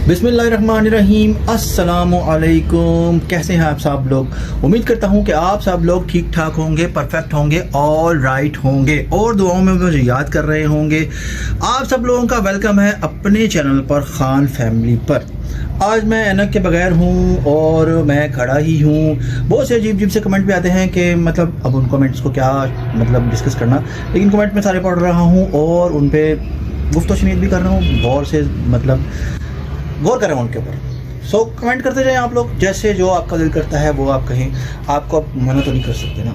बिस्मिल्लाहिर्रहमानिर्रहीम, अस्सलामु अलैकुम। कैसे हैं आप सब लोग? उम्मीद करता हूं कि आप सब लोग ठीक ठाक होंगे, परफेक्ट होंगे, ऑल राइट होंगे और दुआओं में मुझे याद कर रहे होंगे। आप सब लोगों का वेलकम है अपने चैनल पर, खान फैमिली पर। आज मैं ऐनक के बगैर हूँ और मैं खड़ा ही हूँ। बहुत से अजीब से कमेंट भी आते हैं कि मतलब अब उन कमेंट्स को क्या मतलब डिस्कस करना, लेकिन कमेंट में सारे पढ़ रहा हूँ और उन पर गुफ्तगू शनीद भी कर रहा हूँ, गौर से मतलब गौर करें उनके ऊपर। सो कमेंट करते जाएं आप लोग, जैसे जो आपका दिल करता है वो आप कहें। आपको आप मना तो नहीं कर सकते ना।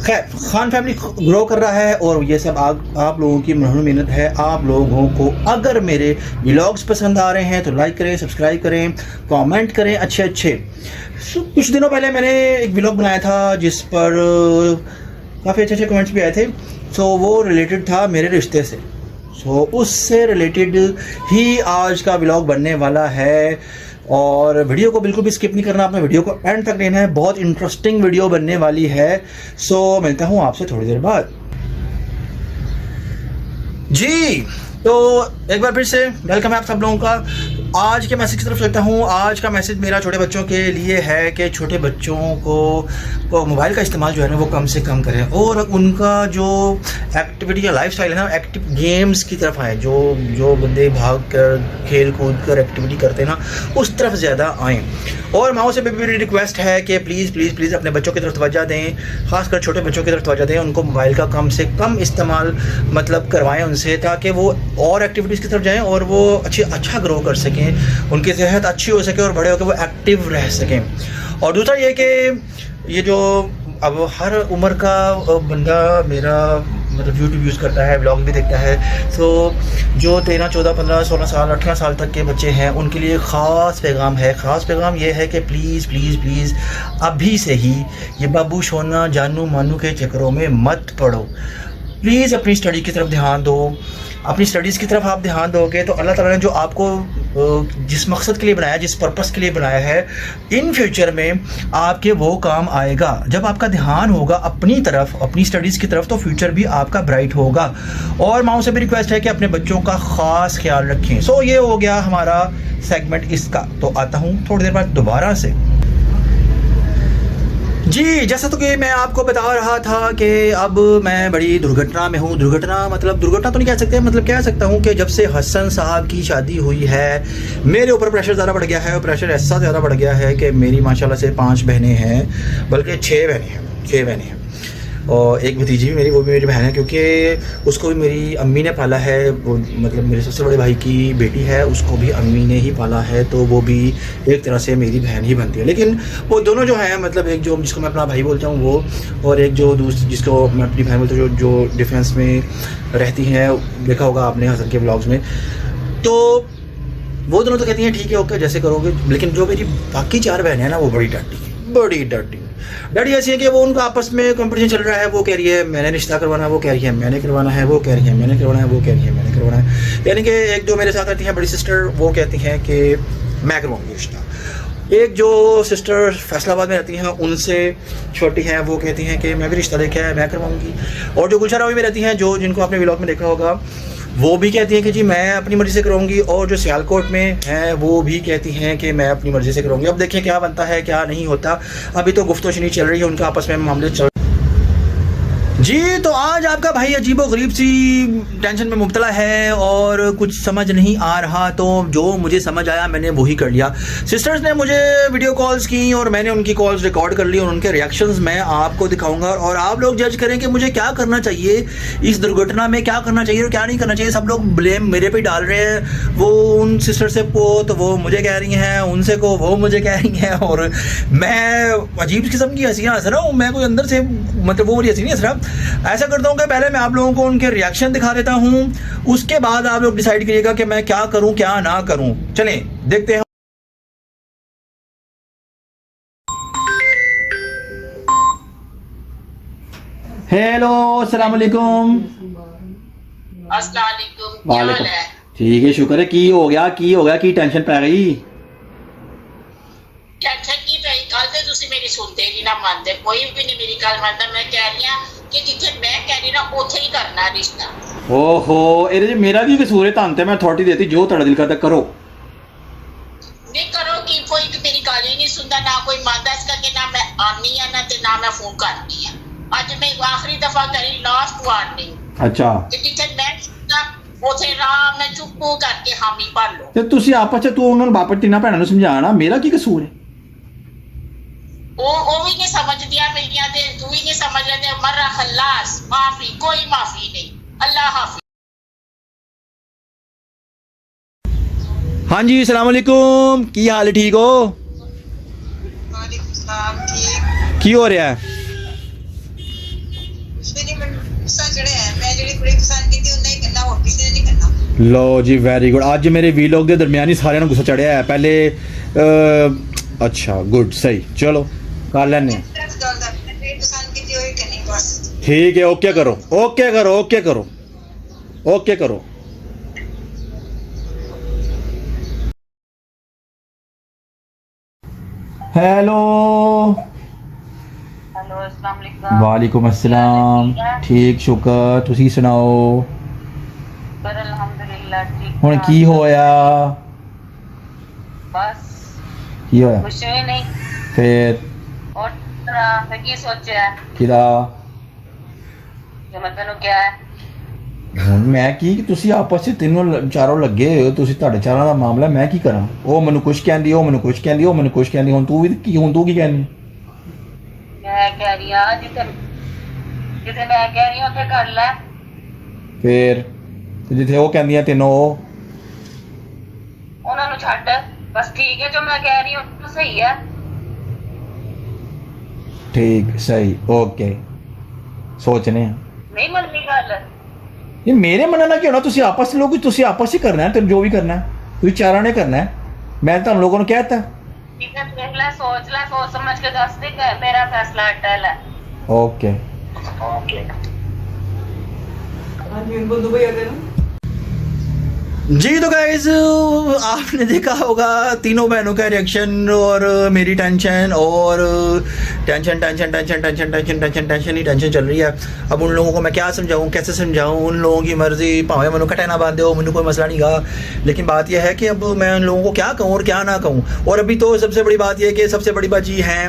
खैर, खान फैमिली ग्रो कर रहा है और ये सब आप लोगों की मेहनत है। आप लोगों को अगर मेरे व्लॉग्स पसंद आ रहे हैं तो लाइक करें, सब्सक्राइब करें, कमेंट करें अच्छे। कुछ दिनों पहले मैंने एक व्लॉग बनाया था जिस पर काफ़ी अच्छे कमेंट्स भी आए थे। सो वो रिलेटेड था मेरे रिश्ते से। उससे रिलेटेड ही आज का व्लॉग बनने वाला है और वीडियो को बिल्कुल भी स्किप नहीं करना, अपने वीडियो को एंड तक लेना है। बहुत इंटरेस्टिंग वीडियो बनने वाली है। सो मिलता हूँ आपसे थोड़ी देर बाद जी। तो एक बार फिर से वेलकम है आप सब लोगों का। आज के मैसेज की तरफ चलता हूँ। आज का मैसेज मेरा छोटे बच्चों के लिए है कि छोटे बच्चों को मोबाइल का इस्तेमाल जो है ना वो कम से कम करें और उनका जो एक्टिविटी या लाइफस्टाइल है ना, एक्टिव गेम्स की तरफ आए। जो बंदे भाग कर खेल कूद कर एक्टिविटी करते हैं ना, उस तरफ ज़्यादा आएँ। और माओ से भी मेरी रिक्वेस्ट है कि प्लीज़ अपने बच्चों की तरफ तवज्जो दें, खासकर छोटे बच्चों की तरफ तवज्जो दें। उनको मोबाइल का कम से कम इस्तेमाल मतलब करवाएं उनसे, ताकि वो और एक्टिविटीज़ की तरफ जाएं और वो अच्छा ग्रो कर सकें, उनकी सेहत अच्छी हो सके और बड़े होकर वो एक्टिव रह सकें। और दूसरा ये कि ये जो अब हर उम्र का बंदा मेरा मतलब यूट्यूब यूज़ करता है, व्लॉग भी देखता है। सो जो 13, 14, 15, 16 साल, 18 साल तक के बच्चे हैं उनके लिए ख़ास पैगाम है। ख़ास पैगाम ये है कि प्लीज़ अभी से ही ये बाबू सोना जानू मानू के चक्करों में मत पड़ो। प्लीज़ अपनी स्टडी की तरफ ध्यान दो। अपनी स्टडीज़ की तरफ आप ध्यान दोगे तो अल्लाह ताला ने जो आपको जिस मकसद के लिए बनाया, जिस पर्पस के लिए बनाया है, इन फ्यूचर में आपके वो काम आएगा। जब आपका ध्यान होगा अपनी तरफ, अपनी स्टडीज़ की तरफ, तो फ्यूचर भी आपका ब्राइट होगा। और माओ से भी रिक्वेस्ट है कि अपने बच्चों का ख़ास ख्याल रखें। सो ये हो गया हमारा सेगमेंट इसका। तो आता हूँ थोड़ी देर बाद दोबारा से जी। जैसा तो कि मैं आपको बता रहा था कि अब मैं बड़ी दुर्घटना में हूँ। दुर्घटना तो नहीं कह सकते, मतलब कह सकता हूँ कि जब से हसन साहब की शादी हुई है मेरे ऊपर प्रेशर ज़्यादा बढ़ गया है। और प्रेशर ऐसा ज़्यादा बढ़ गया है कि मेरी माशाल्लाह से 5 बहनें हैं, बल्कि 6 बहनें हैं और एक भतीजी भी मेरी, वो भी मेरी बहन है, क्योंकि उसको भी मेरी अम्मी ने पाला है। वो मतलब मेरे सबसे बड़े भाई की बेटी है, उसको भी अम्मी ने ही पाला है, तो वो भी एक तरह से मेरी बहन ही बनती है। लेकिन वो दोनों जो हैं, मतलब एक जो जिसको मैं अपना भाई बोलता हूँ वो, और एक जो दूसरी जिसको मैं अपनी बहन बोलता हूँ जो डिफेंस में रहती हैं, देखा होगा आपने हसन के ब्लॉग्स में। तो वो दोनों तो कहती हैं ठीक है ओके जैसे करोगे। लेकिन जो मेरी बाकी 4 बहनें हैं ना, वो बड़ी डर्टी डैडी ऐसी है कि वो उनका आपस में कंपटीशन चल रहा है। वो कह रही है मैंने रिश्ता करवाना है, वो कह रही है मैंने करवाना है, वो कह रही है मैंने करवाना है, वो कह रही है मैंने करवाना है। यानी कि एक जो मेरे साथ रहती हैं बड़ी सिस्टर, वो कहती हैं कि मैं करवाऊंगी रिश्ता। एक जो सिस्टर फैसलाबाद में रहती हैं, उनसे छोटी हैं, वो कहती हैं कि मैं भी रिश्ता देखा है, मैं करवाऊंगी। और जो गुलशन रावी में रहती हैं, जो जिनको आपने व्लॉग में देखा होगा, वो भी कहती हैं कि जी मैं अपनी मर्ज़ी से कराऊंगी। और जो सियालकोट में हैं वो भी कहती हैं कि मैं अपनी मर्ज़ी से कराऊंगी। अब देखिए क्या बनता है क्या नहीं होता। अभी तो गुफ्तगू नहीं चल रही है, उनका आपस में मामले चल जी। तो आज आपका भाई अजीबोगरीब सी टेंशन में मुब्तला है और कुछ समझ नहीं आ रहा। तो जो मुझे समझ आया मैंने वही कर लिया। सिस्टर्स ने मुझे वीडियो कॉल्स की और मैंने उनकी कॉल्स रिकॉर्ड कर ली और उनके रिएक्शंस मैं आपको दिखाऊंगा और आप लोग जज करें कि मुझे क्या करना चाहिए इस दुर्घटना में, क्या करना चाहिए और क्या नहीं करना चाहिए। सब लोग ब्लेम मेरे पे डाल रहे हैं। वो उन सिस्टर से तो वो मुझे कह रही हैं, उनसे को वो मुझे कह रही हैं और मैं अजीब किस्म की हंसियाँ हंस रहा हूँ। मैं कोई अंदर से मतलब वो वाली हंसी नहीं हंस रहा। ऐसा करता हूँ कि पहले मैं आप लोगों को उनके रिएक्शन दिखा देता हूँ, उसके बाद आप लोग डिसाइड करिएगा कि मैं क्या करूँ क्या ना करूँ। चलें देखते हैं। हेलो अस्सलाम वालेकुम। वालेकुम। ठीक है, शुक्र है। की हो गया की टेंशन पै गई। टेंशन की पई कल ते तुसी मेरी सुनते नहीं ना मानते, कोई भी नहीं मेरी गल मानता। मैं कह रही हां कि जिथे मैं कह रही ना उथे ही करना रिश्ता। ओहो, ਇਹਦੇ 'ਚ ਮੇਰਾ ਕੀ ਕਸੂਰ ਹੈ? ਤੁਹਾਨੂੰ ਤੇ ਮੈਂ ਅਥਾਰਟੀ ਦੇਤੀ, ਜੋ ਤੁਹਾਡਾ ਦਿਲ ਕਰਦਾ करो। ਗੱਲ ਹੀ ਨਹੀਂ ਸੁਣਦਾ, ਨਾ ਕੋਈ ਮੰਨਦਾ, ਇਸ ਕਰਕੇ ਨਾ ਮੈਂ ਆਨੀ ਆ ਨਾ ਤੇ ਨਾ ਮੈਂ ਫੋਨ ਕਰਦੀ ਆ। ਅੱਜ ਮੈਂ ਆਖਰੀ ਦਫਾ ਕਰੀ, ਲਾਸਟ ਵਾਰਨਿੰਗ। ਅੱਛਾ, ਕਿ ਜਿੱਥੇ ਮੈਂ ਸੁਣਦਾ ਉਥੇ ਆਰਾਮ ਨਾਲ ਚੁੱਪ ਕਰਕੇ ਹਾਮੀ ਭਰ ਲਓ। ਤੇ ਤੁਸੀਂ ਆਪਸ ਚ ਤੂੰ ਉਹਨਾਂ ਨੂੰ ਵਾਪਸ ਤਿੰਨਾਂ ਭੈਣਾਂ ਨੂੰ ਸਮਝਾਣਾ, ਮੇਰਾ ਕੀ ਕਸੂਰ ਹੈ? ਉਹ ਵੀ ਨਹੀਂ ਸਮਝਦੀਆਂ ਪਈਆਂ ਤੇ ਤੂੰ ਵੀ ਨਹੀਂ ਸਮਝ ਲੈਂਦੇ। ਮਰਰਾ ਖਲਾਸ, ਮਾਫੀ, ਕੋਈ ਮਾਫੀ ਨਹੀਂ। ਅੱਲਾ ਹਾਫਿਜ਼। हाँ जी, सलाम अलैकुम, की हाल है? ठीक हो? वालेकुम सलाम। ठीक की हो रहा है? कुछ भी नहीं, मैं गुस्सा चढ़िया है। मैं ਜਿਹੜੀ ਕੁੜੀ ਪਸੰਦ ਕੀਤੀ ਉਹਨੇ ਹੀ ਕਰਨਾ, ਹੋਰ ਕਿਸੇ ਨੇ ਨਹੀਂ ਕਰਨਾ। लो जी, वेरी गुड। ਅੱਜ ਮੇਰੇ ਵੀਲੌਗ ਦੇ ਦਰਮਿਆਨ ਹੀ ਸਾਰਿਆਂ ਨੂੰ ਗੁੱਸਾ ਚੜਿਆ ਹੈ। ਪਹਿਲੇ अच्छा गुड, सही, चलो कर लेने। ਜਿਹੜੀ ਪਸੰਦ ਕੀਤੀ ਉਹੀ ਕਰਨੀ ਬਸ। ठीक है, ओके करो, ओके करो, ओके करो, ओके करो। हेलो, हेलो, अस्सलाम वालेकुम। वालेकुम अस्सलाम। ठीक, शुक्र, ਤੁਸੀਂ ਸੁਣਾਓ? पर अल्हम्दुलिल्लाह ठीक। ਹੁਣ ਕੀ ਹੋਇਆ? बस ਕੀ ਹੋਇਆ? कुछ भी नहीं। ਫਿਰ और तरह की सोचा है ਕਿਦਾ? कि मैं तेनों क्या है? ਹੁਣ ਮੈਂ ਕੀ ਕਿ ਤੁਸੀਂ ਆਪਸ ਵਿੱਚ ਤਿੰਨੋਂ ਚਾਰੋਂ ਲੱਗੇ ਹੋਏ ਹੋ, ਤੁਸੀਂ ਤੁਹਾਡੇ ਚਾਰਾਂ ਦਾ ਮਾਮਲਾ, ਮੈਂ ਕੀ ਕਰਾਂ? ਉਹ ਮੈਨੂੰ ਕੁਛ ਕਹਿੰਦੀ, ਉਹ ਮੈਨੂੰ ਕੁਛ ਕਹਿੰਦੀ, ਉਹ ਮੈਨੂੰ ਕੁਛ ਕਹਿੰਦੀ। ਹੁਣ ਤੂੰ ਵੀ ਕੀ, ਹੁਣ ਤੂੰ ਕੀ ਕਹਿੰਦੀ? मैं कह रही हाँ जिथे जिथे मैं कह रही हूँ उथे कर ले। ਫਿਰ ਤੇ ਜਿੱਥੇ ਉਹ ਕਹਿੰਦੀਆਂ ਤੈਨੂੰ, ਉਹ ਉਹਨਾਂ ਨੂੰ ਛੱਡ ਬਸ। ਠੀਕ ਹੈ, ਜੋ ਮੈਂ ਕਹਿ ਰਹੀ हूँ तो सही है। ਠੀਕ, ਸਹੀ, ਓਕੇ, ਸੋਚਨੇ ਆ। नहीं मननी गल। ਇਹ ਮੇਰੇ ਮੰਨਣਾ ਕੀ ਹੋਣਾ? ਤੁਸੀਂ ਆਪਸ ਵਿੱਚ ਲੋਕ, ਤੁਸੀਂ ਆਪਸ ਹੀ ਕਰਨਾ ਹੈ, ਤੇ ਜੋ ਵੀ ਕਰਨਾ ਹੈ ਤੁਸੀਂ ਚਾਰਾਂ ਨੇ ਕਰਨਾ ਹੈ। ਮੈਂ ਤੁਹਾਨੂੰ ਲੋਕਾਂ ਨੂੰ ਕਹਿਤਾ। ठीक है, देख ले, सोच ले, सोच समझ के दस दे, मेरा फैसला अटल है। ओके। ओके। जी तो गाइस, आपने देखा होगा तीनों बहनों का रिएक्शन और मेरी टेंशन और tension tension tension tension tension tension tension ही टेंशन चल रही है। अब उन लोगों को मैं क्या समझाऊं, कैसे समझाऊं? उन लोगों की मर्जी, भावें मनु कटे ना बांधे हो, मैंने कोई मसला नहीं कहा, लेकिन बात यह है कि अब मैं उन लोगों को क्या कहूँ और क्या ना कहूँ। और अभी तो सबसे बड़ी बात यह है कि सबसे बड़ी बाजी हैं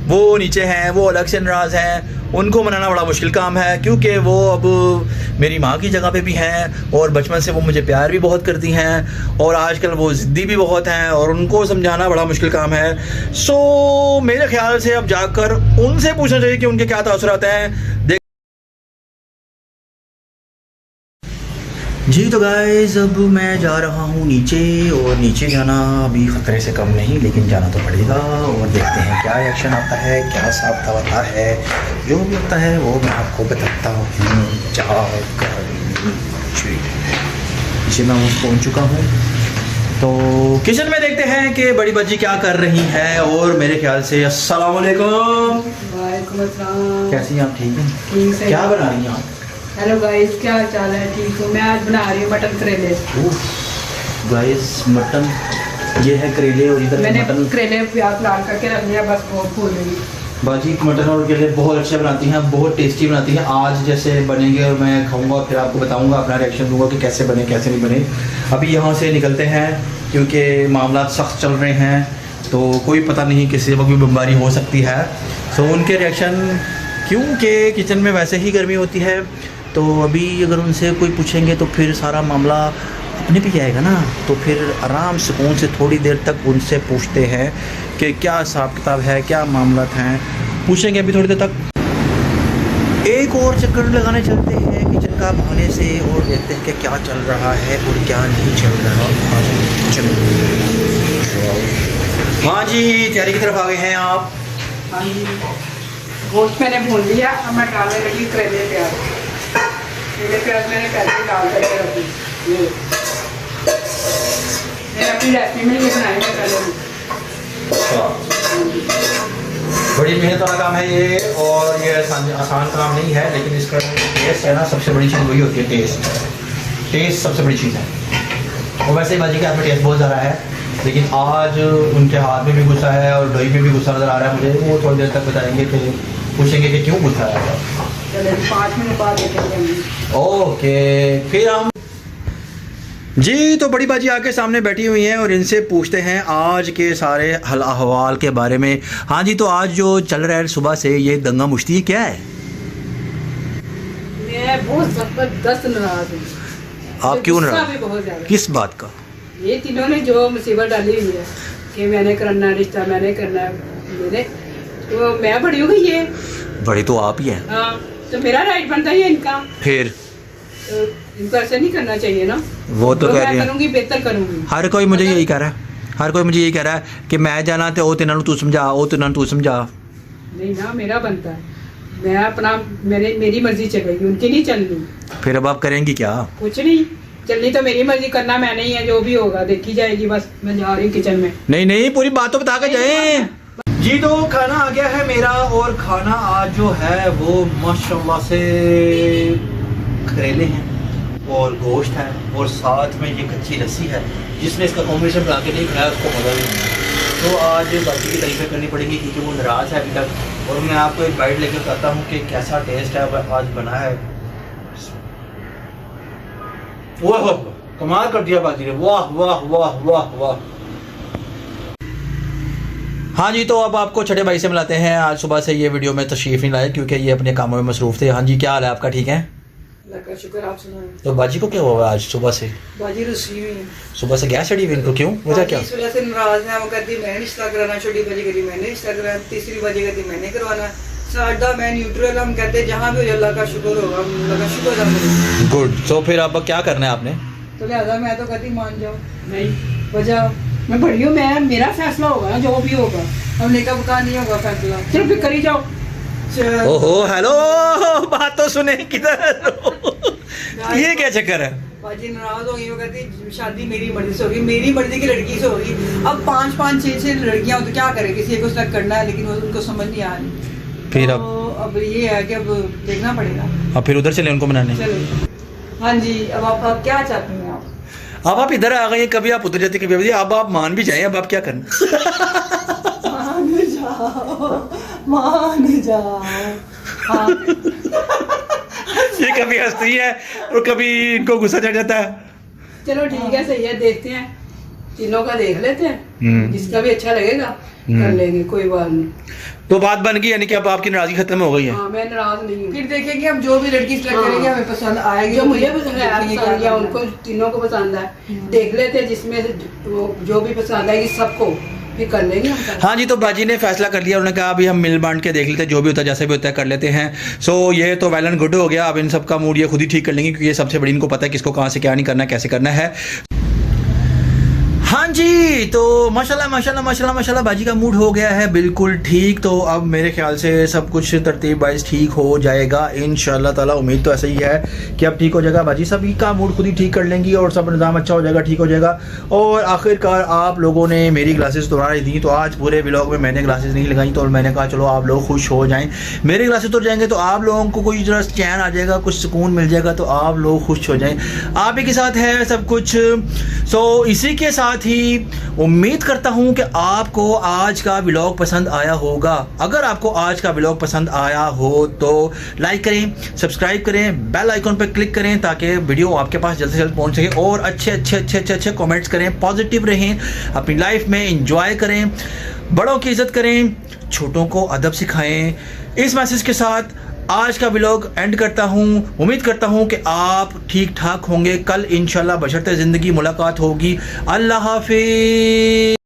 वो नीचे हैं, वो अलग से नाराज़ हैं। उनको मनाना बड़ा मुश्किल काम है, क्योंकि वो अब मेरी माँ की जगह पे भी हैं और बचपन से वो मुझे प्यार भी बहुत करती हैं और आजकल वो ज़िद्दी भी बहुत हैं और उनको समझाना बड़ा मुश्किल काम है। सो मेरे ख्याल से अब जाकर उनसे पूछना चाहिए कि उनके क्या तासुरात हैं। जी तो गाइस, अब मैं जा रहा हूँ नीचे, और नीचे जाना अभी ख़तरे से कम नहीं, लेकिन जाना तो पड़ेगा और देखते हैं क्या एक्शन आता है, क्या हिसाब होता है। जो भी होता है वो मैं आपको बताता हूँ। नीचे मैं पहुँच चुका हूँ, तो किचन में देखते हैं कि बड़ी बच्ची क्या कर रही है। और मेरे ख्याल से अस्सलाम वालेकुम। वालेकुम अस्सलाम। कैसी हैं आप? ठीक हैं? ठीक है। क्या बना रही हैं आप? हेलो गाइस, क्या हाल चाल है? ठीक हूँ। मैं आज बना रही हूँ मटन करेले। गाइस, मटन, ये है करेले और इधर मैंने मटन। करेले प्याज लाल करके रख लिया, बस वो फूल गई। बाजी मटन और करेले बहुत अच्छे बनाती हैं, बहुत टेस्टी बनाती हैं। आज जैसे बनेंगे और मैं खाऊंगा, फिर आपको बताऊंगा, अपना रिएक्शन दूंगा कि कैसे बने कैसे नहीं बने। अभी यहाँ से निकलते हैं क्योंकि मामला सख्त चल रहे हैं, तो कोई पता नहीं किसी वक्त भी बमबारी हो सकती है। सो उनके रिएक्शन, क्योंकि किचन में वैसे ही गर्मी होती है, तो अभी अगर उनसे कोई पूछेंगे तो फिर सारा मामला अपने पे आएगा ना, तो फिर आराम सुकून से थोड़ी देर तक उनसे पूछते हैं कि क्या हिसाब किताब है, क्या मामला हैं, पूछेंगे अभी थोड़ी देर तक। एक और चक्कर लगाने चलते हैं किचन का बहाने से और देखते हैं कि क्या चल रहा है और क्या नहीं चल रहा। हाँ जी, तैयारी की तरफ आ गए हैं आप? हाँ जी, गोश्त मैंने भून लिया, अब मैं डालने लगी करेले प्याज। करेले प्याज मैंने पहले ही डाल करके रखी। ये मैंने अपनी रेसिपी में ये बनाई है पहले। बड़ी मेहनत वाला काम है ये, और ये आसान काम नहीं है, लेकिन इसका टेस्ट है ना, सबसे बड़ी चीज़ वही होती है, टेस्ट सबसे बड़ी चीज़ है। और वैसे ही बाजी के हाथ में टेस्ट बहुत ज़्यादा है, लेकिन आज उनके हाथ में भी गुस्सा है और दही में भी गुस्सा नज़र आ रहा है मुझे। वो थोड़ी देर तक बताएंगे, फिर पूछेंगे कि क्यों गुस्सा आ रहा है। 5 मिनट बाद देखेंगे। ओके, फिर हम जी तो बड़ी बाजी आके सामने बैठी हुई हैं और इनसे पूछते हैं आज के सारे हल अहवाल के बारे में। हाँ जी, तो आज जो चल रहा है सुबह से ये दंगा मुश्ती क्या है? मैं बहुत जबरदस्त नाराज हूँ। आप क्यों गुस्सा नाराज? भी बहुत ज्यादा। किस बात का? ये तीनों ने जो मुसीबत डाली हुई है कि मैंने करना रिश्ता, मैंने करना मेरे, तो मैं बड़ी हो गई है। बड़ी तो आप ही हैं। हाँ, तो मेरा राइट बनता है इनका, फिर तो इनको ऐसे नहीं करना चाहिए ना। वो तो कह रही मैं है, करूँगी, बेहतर करूँगी। हर कोई मुझे यही कह रहा है, हर कोई मुझे यही कह रहा है कि मैं जाना तो ओ तिन्हों तू समझा, ओ तिन्हों तू समझा। नहीं ना, मेरा बनता है। मैं अपना मेरी मर्जी चलेगी, उनकी नहीं चलनी। फिर अब आप करेंगी क्या? कुछ नहीं, चलनी तो मेरी मर्जी, करना मैं नहीं है। जो भी होगा देखी जाएगी। बस मैं जा रही हूँ किचन में। नहीं नहीं, पूरी बात तो बता के जाए। जी तो खाना आ गया है मेरा, और खाना आज जो है वो माशाल्लाह से करेले हैं और गोश्त है, और साथ में ये कच्ची लस्सी है। जिसने इसका कॉम्बिनेशन बना के नहीं खाया उसको मज़ा नहीं आया। तो आज बाकी की तारीफें करनी पड़ेगी क्योंकि वो नाराज़ है अभी तक। और मैं आपको एक बाइट लेकर कहता हूँ कि कैसा टेस्ट है आज बना है। वाह वाह, कमाल कर दिया बाजी ने, वाह वाह वाह वाह वाह। हाँ जी, तो अब आपको छोटे भाई से मिलाते हैं। आज सुबह से ये वीडियो में तशरीफ़ नहीं लाए क्योंकि ये अपने कामों में मसरूफ़ थे। हाँ जी, क्या हाल है आपका? ठीक है? अल्लाह का शुक्र, आप सुनाएं। तो बाजी को क्या हुआ आज सुबह से? बाजी रुसी हुई है। सुबह से गैस चढ़ी हुई इनको, क्यों? वजह क्या? इस वजह से नाराज है। वो कहती मैंने रिश्ता कराना, छोटी बाजी कहती मैंने रिश्ता कराना, तीसरी बाजी कहती मैंने करवाना, सादा मैं न्यूट्रल। हम कहते हैं जहाँ भी हो अल्लाह का शुक्र होगा, अल्लाह का शुक्र अदा करें। गुड। तो फिर अब क्या करना है आपने? तो लिहाजा मैं तो कहती मान जाओ। नहीं, वजह मैं बड़ी हूँ, मैं मेरा फैसला होगा ना, जो भी होगा। हमने कब कहा नहीं होगा फैसला, सिर्फ फिर करी जाओ। ओहो हेलो, बात तो सुने किधर। ये क्या चक्कर है? बाजी नाराज हो गई। वो कहती शादी मेरी मर्जी से होगी, मेरी मर्जी की लड़की से होगी। अब 5-5, 6-6 लड़कियां हो तो क्या करे, किसी को सिलेक्ट करना है, लेकिन वो उनको समझ नहीं आ रही। फिर तो अब ये है कि अब देखना पड़ेगा। अब फिर उधर चले उनको मनाने। चलो। हाँ जी, अब आप क्या चाहते हैं? अब आप इधर आ गए, कभी आप उधर जाते कभी अब आप मान भी जाए। अब आप क्या करना? मान जाओ, मान जाओ। हाँ। ये कभी हंसती है और कभी इनको गुस्सा चढ़ जाता है। चलो ठीक है, सही है, देखते हैं, तीनों का देख लेते हैं। जिसका भी अच्छा लगेगा कर लेंगे, कोई बात नहीं। तो बात बन गई, यानी कि अब आपकी नाराजगी खत्म हो गई है। हाँ, मैं नाराज नहीं हूँ। फिर देखेंगे हम, जो भी लड़की सिलेक्ट करेंगे हमें पसंद आएगी, जो मुझे पसंद है या उनको, तीनों को पसंद है, देख लेते हैं। जिसमें जो भी पसंद आएगी सबको फिर कर लेंगे हम। हाँ जी, तो बाजी ने फैसला कर लिया। उन्होंने कहा अभी हम मिल बांट के देख लेते हैं, जो भी होता है जैसे भी होता है कर लेते हैं। सो ये तो वेल एंड गुड हो गया। अब इन सब का मूड ये खुद ही ठीक कर लेंगे क्योंकि ये सबसे बड़ी इनको पता है किसको कहाँ से क्या नहीं करना, कैसे करना है। हाँ जी, तो माशाल्लाह माशाल्लाह माशाल्लाह माशाल्लाह बाजी का मूड हो गया है बिल्कुल ठीक। तो अब मेरे ख्याल से सब कुछ तरतीब वाइज ठीक हो जाएगा इंशाल्लाह ताला। उम्मीद तो ऐसा ही है कि अब ठीक हो जाएगा। बाजी सभी का मूड खुद ही ठीक कर लेंगी और सब निज़ाम अच्छा हो जाएगा, ठीक हो जाएगा। और आखिरकार आप लोगों ने मेरी ग्लासेस तो उड़ा दी, तो आज पूरे व्लॉग में मैंने ग्लासेस नहीं लगाई। तो मैंने कहा चलो आप लोग खुश हो जाएँ, मेरे ग्लासेस तो जाएंगे तो आप लोगों को कोई जरा चैन आ जाएगा, कुछ सुकून मिल जाएगा, तो आप लोग खुश हो जाएँ। आप ही के साथ है सब कुछ। सो इसी के साथ ही उम्मीद करता हूं कि आपको आज का व्लॉग पसंद आया होगा। अगर आपको आज का व्लॉग पसंद आया हो तो लाइक करें, सब्सक्राइब करें, बेल आइकॉन पर क्लिक करें ताकि वीडियो आपके पास जल्द से जल्द पहुंच सके। और अच्छे कमेंट्स करें, पॉजिटिव रहें, अपनी लाइफ में एंजॉय करें, बड़ों की इज्जत करें, छोटों को अदब सिखाएं। इस मैसेज के साथ आज का व्लॉग एंड करता हूँ। उम्मीद करता हूँ कि आप ठीक ठाक होंगे। कल इंशाल्लाह बशर्ते ज़िंदगी मुलाकात होगी। अल्लाह हाफिज़।